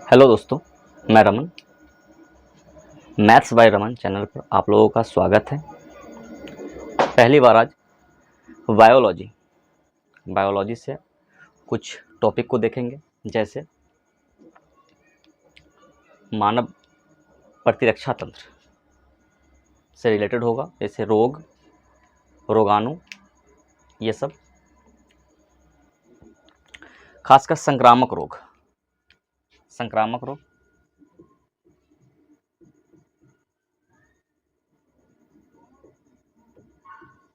Hello दोस्तों, मैं Raman. Maths by Raman channel पर आप लोगों का स्वागत है। पहली बार आज बायोलॉजी बायोलॉजी से कुछ टॉपिक को देखेंगे, जैसे मानव प्रतिरक्षा तंत्र से रिलेटेड होगा, जैसे रोग, रोगाणु, ये सब। खासकर संक्रामक रोग,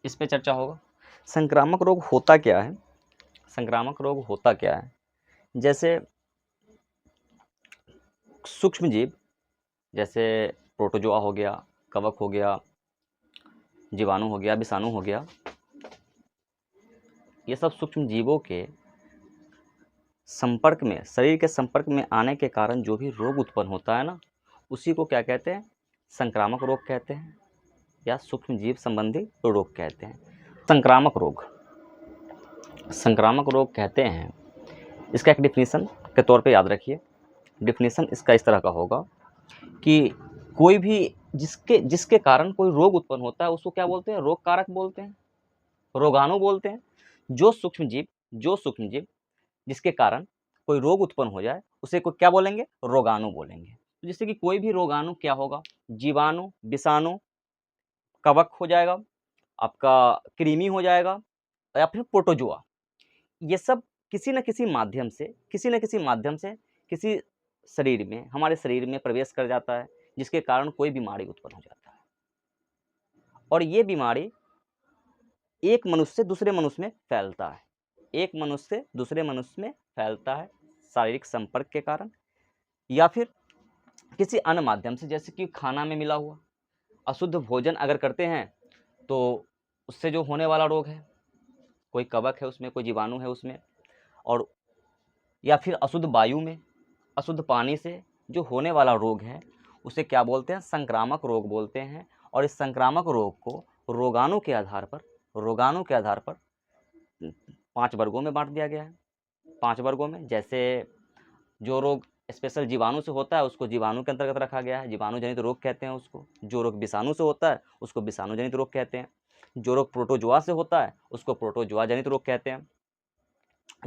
इस पे चर्चा होगा। संक्रामक रोग होता क्या है? संक्रामक रोग होता क्या है? जैसे सूक्ष्म जीव, जैसे प्रोटोजोआ हो गया, कवक हो गया, जीवाणु हो गया, विषाणु हो गया, ये सब सूक्ष्म जीवों के संपर्क में, शरीर के संपर्क में आने के कारण जो भी रोग उत्पन्न होता है ना, उसी को क्या कहते हैं? संक्रामक रोग कहते हैं, या सूक्ष्म जीव संबंधी रोग कहते हैं। संक्रामक रोग कहते हैं। इसका एक डिफिनीशन के तौर पे याद रखिए। डिफिनीशन इसका इस तरह का होगा कि कोई भी जिसके कारण कोई रोग उत्पन्न होता है, उसको क्या बोलते हैं? रोग कारक बोलते हैं, रोगाणु बोलते हैं। जो सूक्ष्म जीव जिसके कारण कोई रोग उत्पन्न हो जाए, उसे को क्या बोलेंगे? रोगाणु बोलेंगे। तो जैसे कि कोई भी रोगाणु क्या होगा? जीवाणु, विषाणु, कवक हो जाएगा, आपका कृमि हो जाएगा, या फिर प्रोटोजोआ। ये सब किसी न किसी माध्यम से किसी शरीर में, हमारे शरीर में प्रवेश कर जाता है, जिसके कारण कोई बीमारी उत्पन्न हो जाता है। और ये बीमारी एक मनुष्य से दूसरे मनुष्य में फैलता है, शारीरिक संपर्क के कारण, या फिर किसी अन्य माध्यम से, जैसे कि खाना में मिला हुआ अशुद्ध भोजन अगर करते हैं, तो उससे जो होने वाला रोग है, कोई कवक है उसमें, कोई जीवाणु है उसमें, और या फिर अशुद्ध वायु में, अशुद्ध पानी से जो होने वाला रोग है, उसे क्या बोलते हैं? संक्रामक रोग बोलते हैं। और इस संक्रामक रोग को रोगाणु के आधार पर 5 वर्गों में बांट दिया गया है। 5 वर्गों में, जैसे जो रोग स्पेशल जीवाणु से होता है, उसको जीवाणु के अंतर्गत रखा गया है, जीवाणु जनित रोग कहते हैं उसको। जो रोग विषाणु से होता है, उसको विषाणु जनित रोग कहते हैं। जो रोग प्रोटोजोआ से होता है, उसको प्रोटोजोआ जनित रोग कहते हैं।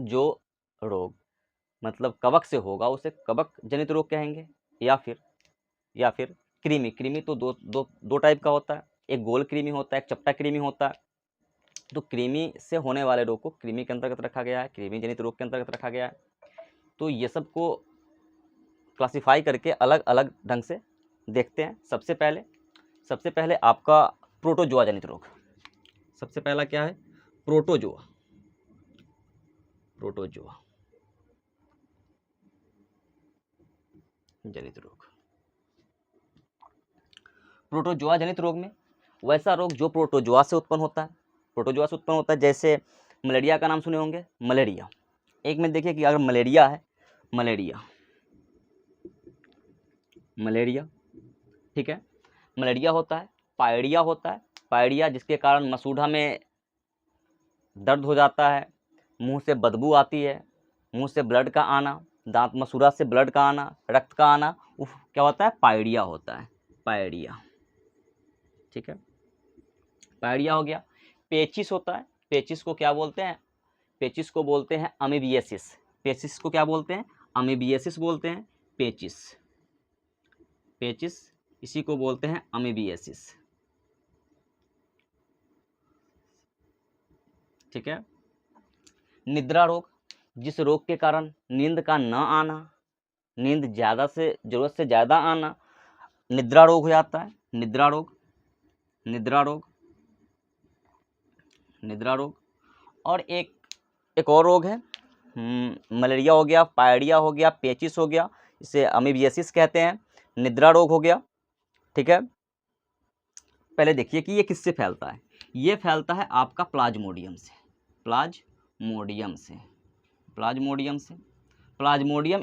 जो रोग मतलब कवक से होगा, उसे कवक जनित रोग कहेंगे। या फिर कृमि तो दो टाइप का होता है, एक गोल कृमि होता है, एक चपटा कृमि होता है। तो कृमि से होने वाले रोग को कृमि के अंतर्गत रखा गया है, कृमि जनित रोग के अंतर्गत रखा गया है। तो ये सब को क्लासिफाई करके अलग अलग ढंग से देखते हैं। सबसे पहले आपका प्रोटोजोआ जनित रोग। सबसे पहला क्या है? प्रोटोजोआ जनित रोग। प्रोटोजोआ जनित रोग में वैसा रोग जो प्रोटोजोआ से उत्पन्न होता है, जैसे मलेरिया का नाम सुने होंगे। मलेरिया, एक में देखिए कि अगर मलेरिया है, मलेरिया ठीक है, मलेरिया होता है। पायरिया जिसके कारण मसूढ़ा में दर्द हो जाता है, मुंह से बदबू आती है, मुंह से ब्लड का आना, दांत मसूड़ा से ब्लड का आना, रक्त का आना, क्या होता है? पायरिया होता है। पायरिया, ठीक है, पायरिया हो गया। पेचिस होता है। पेचिस को क्या बोलते हैं? पेचिस को बोलते हैं अमीबियासिस। पेचिस को क्या बोलते हैं? अमीबियासिस बोलते हैं। पेचिस इसी को बोलते हैं अमीबियासिस, ठीक है। निद्रा रोग, जिस रोग के कारण नींद का न आना, नींद ज़्यादा से ज़रूरत से ज़्यादा आना, निद्रा रोग हो जाता है। निद्रा रोग। और एक और रोग है, मलेरिया हो गया, पायरिया हो गया, पेचिस हो गया, इसे अमीबियासिस कहते हैं, निद्रा रोग हो गया, ठीक है। पहले देखिए कि ये किससे फैलता है। ये फैलता है आपका प्लाज्मोडियम से।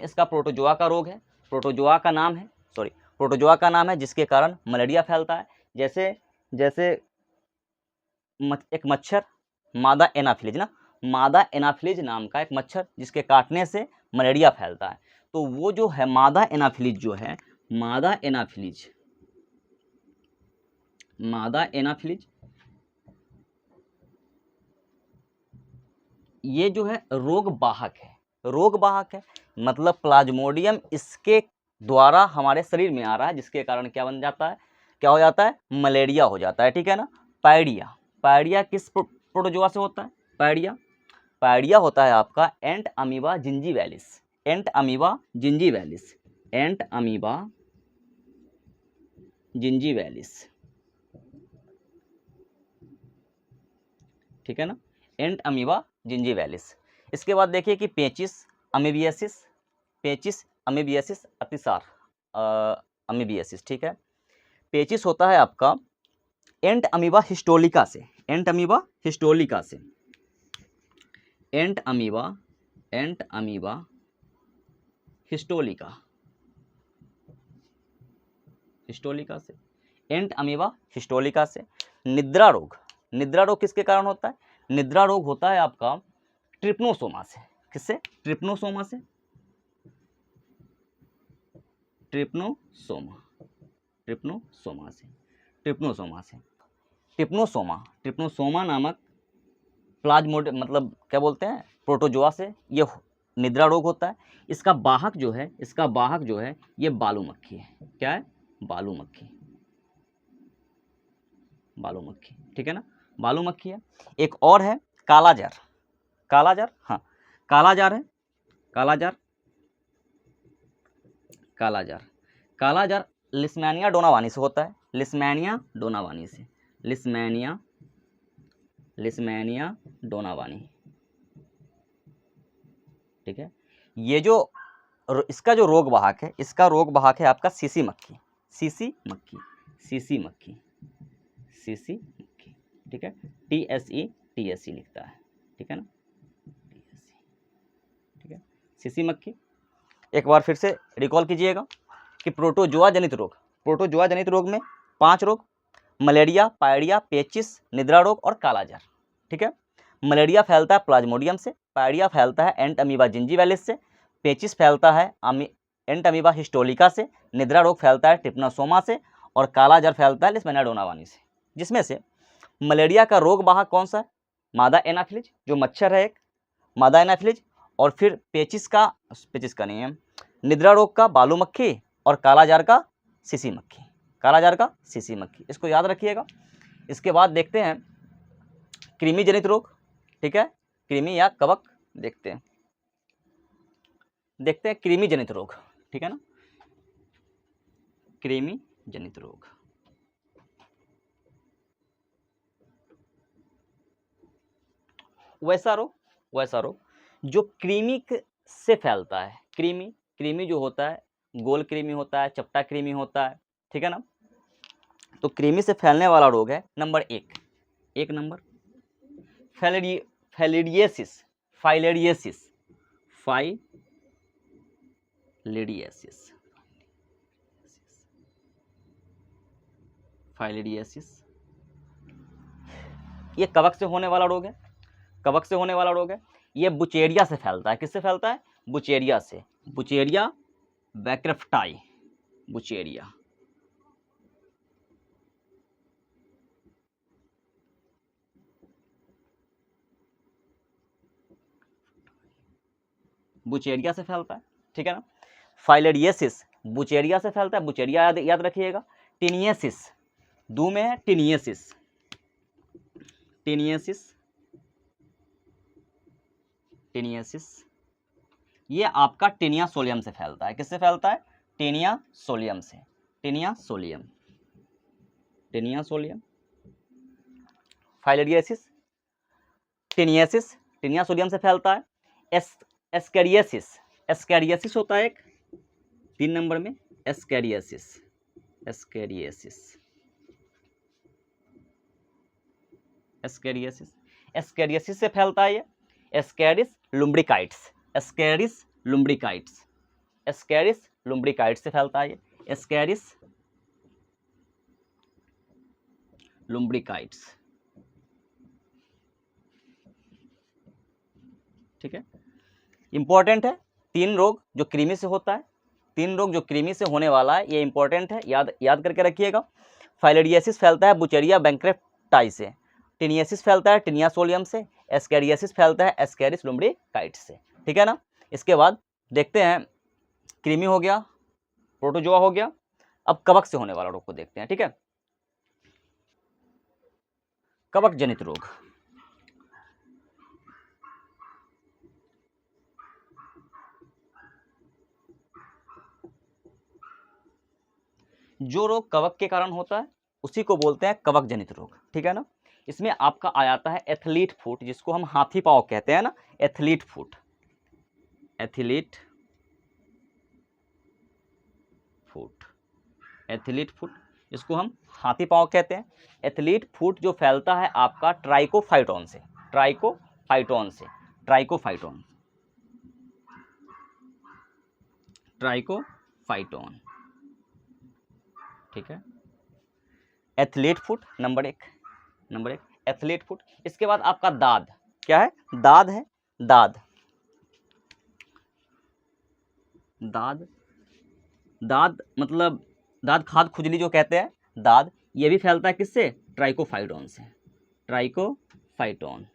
इसका प्रोटोजोआ का रोग है। प्रोटोजोआ का नाम है जिसके कारण मलेरिया फैलता है। जैसे एक मच्छर, मादा एनाफिलीज ना, मादा एनाफिलीज नाम का एक मच्छर जिसके काटने से मलेरिया फैलता है। तो वो जो है मादा एनाफिलीज जो है, मादा एनाफिलीज, मादा एनाफिलीज ये जो है रोग वाहक है, रोग वाहक है, मतलब प्लाज्मोडियम इसके द्वारा हमारे शरीर में आ रहा है, जिसके कारण क्या बन जाता है, क्या हो जाता है, मलेरिया हो जाता है, ठीक है ना। पायरिया, पायरिया किस प्रोटोजोआ से होता है, पायरिया, पायरिया होता है आपका एंट अमीबा जिंजीवैलिस, एंट अमीबा जिंजीवैलिस, एंट अमीबा जिंजीवैलिस, ठीक है ना, एंट अमीबा जिंजीवैलिस। इसके बाद देखिए कि पेचिस अमीबियासिस, पेचिस अमीबियासिस, अतिसार अमीबियासिस, ठीक है। पेचिस होता है आपका एंट अमीबा हिस्टोलिका से, एंट अमीबा हिस्टोलिका से, एंट अमीबा, एंट अमीबा हिस्टोलिका, हिस्टोलिका से, एंट अमीबा हिस्टोलिका से। निद्रा रोग, निद्रा रोग किसके कारण होता है, निद्रा रोग होता है आपका ट्रिप्नोसोमा से, किससे, ट्रिप्नोसोमा से, ट्रिप्नोसोमा, ट्रिप्नोसोमा से, ट्रिप्नोसोमा से, ट्रिप्नोसोमा, ट्रिप्नोसोमा नामक प्लाज्मोड मतलब क्या बोलते हैं, प्रोटोजोआ से ये निद्रा रोग होता है। इसका वाहक जो है, इसका वाहक जो है ये बालू मक्खी है, क्या है, बालू मक्खी, बालू मक्खी, ठीक है ना, बालू मक्खी है। एक और है कालाजार, कालाजार, हाँ कालाजार है, कालाजार, कालाजार, कालाजार लिस्मैनिया डोनावानी से होता है, लिस्मैनिया डोनावानी से, लिस्मैनिया, लिस्मैनिया डोनावानी, ठीक है। ये जो इसका जो रोग वाहक है, इसका रोग वाहक है आपका सीसी मक्खी, सीसी मक्खी, सीसी मक्खी, सीसी मक्खी, ठीक है, TSE लिखता है, ठीक है ना, TSE, ठीक है, सीसी मक्खी। एक बार फिर से रिकॉल कीजिएगा कि प्रोटोजोआ जनित रोग, प्रोटोजोआ जनित रोग में 5 रोग, मलेरिया, पायरिया, पेचिस, निद्रा रोग और कालाजार, ठीक है। मलेरिया फैलता है प्लाज्मोडियम से, पायरिया फैलता है एंट अमीबा जिंजीवैलिस से, पेचिस फैलता है एंट अमीबा हिस्टोलिका से, निद्रा रोग फैलता है ट्रिप्नोसोमा से और कालाजार फैलता है लिस्मैनिया डोनावानी से। जिसमें से मलेरिया का रोग वाहक कौन सा है, मादा एनाफिलीज जो मच्छर है एक, मादा एनाफिलीज, और फिर पेचिस का नहीं है, निद्रा रोग का बालू मक्खी और कालाजार का सीसी मक्खी, कालाजार का सीसी मक्खी, इसको याद रखिएगा। इसके बाद देखते हैं कृमि जनित रोग, ठीक है, कृमि या कवक देखते हैं, देखते हैं कृमि जनित रोग, ठीक है ना, कृमि जनित रोग। वैसा रोग, वैसा रोग जो कृमि से फैलता है, कृमि, कृमि जो होता है गोल कृमि होता है, चपटा कृमि होता है, ठीक है ना। तो कृमि से फैलने वाला रोग है नंबर 1, एक number filariasis, filariasis, filariasis, filariasis, ये कवक से होने वाला रोग है, कवक से होने वाला रोग है। ये बुचेरिया से फैलता है, किससे फैलता है, बुचेरिया से, बुचेरिया बैक्टेरियाफ्टाई, बुचेरिया, बुचेरिया से फैलता है, ठीक है ना। फाइलेरियसिस बुचेरिया से फैलता है, बुचेरिया याद रखिएगा। टिनियसिस, दो में है टिनियसिस, टिनियसिस, टिनियसिस, ये आपका टिनिया सोलियम से फैलता है, किससे फैलता है, टिनिया सोलियम से, taenia solium, taenia solium. Filariasis, taeniasis, taenia solium से फैलता है। एस्कैरियसिस, एस्कैरियसिस होता है एक 3 नंबर में, एस्कैरियसिस, एस्कैरियसिस, एस्कैरियसिस, एस्कैरियसिस से फैलता है ये एस्कैरिस लुम्ब्रिकाइट्स, एस्कैरिस लुम्ब्रिकाइट्स, एस्कैरिस लुम्ब्रिकाइट्स से फैलता है ये, एस्कैरिस लुम्ब्रिकाइट्स, ठीक है, इंपॉर्टेंट है। 3 रोग जो कृमि से होता है, 3 रोग जो कृमि से होने वाला है, ये इंपॉर्टेंट है, याद करके रखिएगा। फाइलेरियासिस फैलता है बुचेरिया बैंक्रेप्टाई से, टिनियासिस फैलता है टिनिया सोलियम से, एस्कैरियासिस फैलता है एस्कैरिस लुम्ब्रिकाइट से, ठीक है ना। इसके बाद देखते हैं, कृमि हो गया, प्रोटोजोआ हो गया, अब कवक से होने वाला रोग को देखते हैं, ठीक है। कवक जनित रोग, जो रोग कवक के कारण होता है उसी को बोलते हैं कवक जनित रोग, ठीक है ना। इसमें आपका आ जाता है एथलीट फुट, जिसको हम हाथी पाँव कहते हैं ना, athlete foot, athlete foot, athlete foot, इसको हम हाथी पाँव कहते हैं। एथलीट फुट जो फैलता है आपका ट्राइकोफाइटोन से, ट्राइकोफाइटोन से, ट्राइकोफाइटोन, ट्राइकोफाइटोन, ठीक है। Athlete foot number 1 athlete foot. इसके बाद आपका दाद, क्या है, दाद है, दाद, दाद, दाद मतलब दाद खाद खुजली जो कहते हैं, दाद, ये भी फैलता है किससे, ट्राइकोफाइटोन से, ट्राइकोफाइटोन,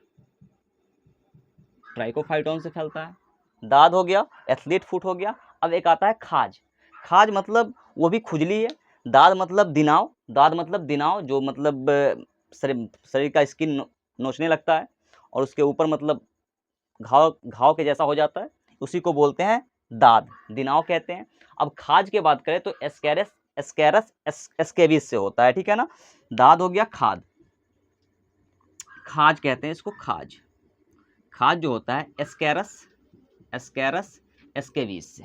ट्राइकोफाइटोन से फैलता है। दाद हो गया, एथलीट फुट हो गया। अब एक आता है खाज, खाज मतलब वो भी खुजली है। दाद मतलब दिनाव, दाद मतलब दिनाव, जो मतलब शरीर का स्किन नोचने लगता है और उसके ऊपर मतलब घाव के जैसा हो जाता है, उसी को बोलते हैं दाद, दिनाव कहते हैं। अब खाज के बात करें तो एस्कैरस एस्केबिस से होता है, ठीक है ना। दाद हो गया, खाद, खाज कहते हैं इसको, खाज, खाज जो होता है एस्कैरस एस्केबिस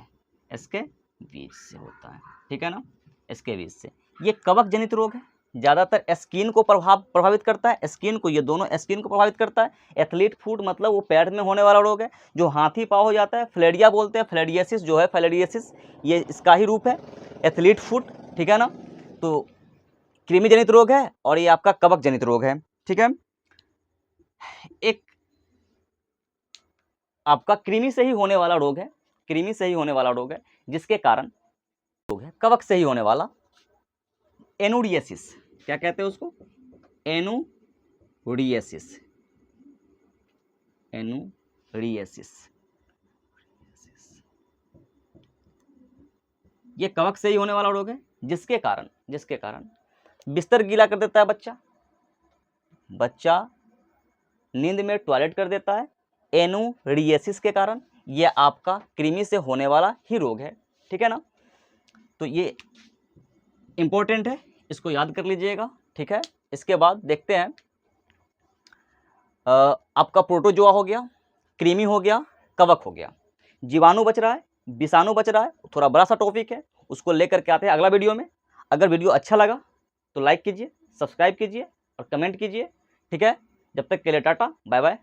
से होता है, ठीक है ना, एस्केबिस से। ये कवक जनित रोग है, ज़्यादातर स्किन को प्रभावित करता है, स्किन को, ये दोनों स्किन को प्रभावित करता है। एथलीट फुट मतलब वो पैर में होने वाला रोग है, जो हाथी पाँव हो जाता है, फ्लेरिया बोलते हैं, फ्लेरियासिस जो है, फ्लेरियासिस ये इसका ही रूप है, एथलीट फुट, ठीक है ना। तो कृमि जनित रोग है और ये आपका कवक जनित रोग है, ठीक है। एक आपका कृमि से ही होने वाला रोग है, कृमि से ही होने वाला रोग है, जिसके कारण रोग है कवक से ही होने वाला, एनुरियसिस, क्या कहते हैं उसको, एनुरियसिस, एनुरियसिस, ये कवक से ही होने वाला रोग है, जिसके कारण बिस्तर गीला कर देता है बच्चा नींद में टॉयलेट कर देता है, एनुरियसिस के कारण। ये आपका कृमि से होने वाला ही रोग है, ठीक है ना। तो ये इंपॉर्टेंट है, इसको याद कर लीजिएगा, ठीक है। इसके बाद देखते हैं, आपका प्रोटोजोआ हो गया, कृमि हो गया, कवक हो गया, जीवाणु बच रहा है, विषाणु बच रहा है, थोड़ा बड़ा सा टॉपिक है, उसको लेकर के आते हैं अगला वीडियो में। अगर वीडियो अच्छा लगा तो लाइक कीजिए, सब्सक्राइब कीजिए और कमेंट कीजिए, ठीक है। जब तक के लिए टाटा, बाय बाय।